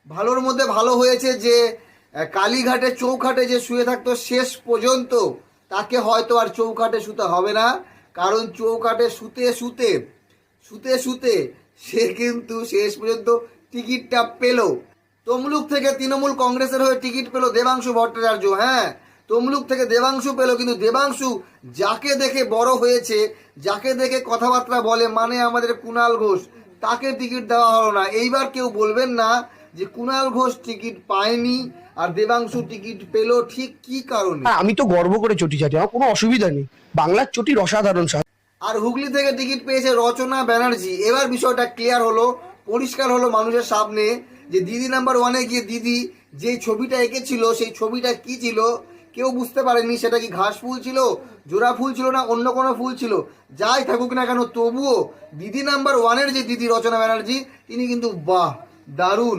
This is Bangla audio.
ভালোর মধ্যে ভালো হয়েছে যে কালীঘাটে চৌঘাটে যে শুয়ে থাকতো শেষ পর্যন্ত তাকে হয়তো আর চৌঘাটে শুতে হবে না, কারণ চৌঘাটে শুতে শুতে শুতে শুতে সে কিন্তু শেষ পর্যন্ত টিকিটটা পেল। তমলুক থেকে তৃণমূল কংগ্রেসের হয়ে টিকিট পেল দেবাংশু ভট্টাচার্য। হ্যাঁ, তমলুক থেকে দেবাংশু পেল, কিন্তু দেবাংশু যাকে দেখে বড় হয়েছে, যাকে দেখে কথাবার্তা বলে, মানে আমাদের কুণাল ঘোষ, তাকে টিকিট দেওয়া হলো না। এইবার কেউ বলবেন না যে কুণাল ঘোষ টিকিট পায়নি আর দেবাংশু টিকিট পেল, ঠিক কি কারণে? আমি তো গর্ব করে চটি চাটি, আমার কোনো অসুবিধা নেই। বাংলার চটির অসাধারণ আর হুগলি থেকে টিকিট পেয়েছে রচনা ব্যানার্জি। এবার বিষয়টা ক্লিয়ার হলো, পরিষ্কার হলো মানুষের সামনে যে দিদি নাম্বার ওয়ানে গিয়ে দিদি যে ছবিটা এঁকেছিল সেই ছবিটা কি ছিল কেউ বুঝতে পারেনি। সেটা কি ঘাস ফুল ছিল, জোড়া ফুল ছিল, না অন্য কোনো ফুল ছিল? যাই থাকুক না কেন, তবুও দিদি নাম্বার ওয়ানের যে দিদি রচনা ব্যানার্জি, তিনি কিন্তু বাহ, দারুণ।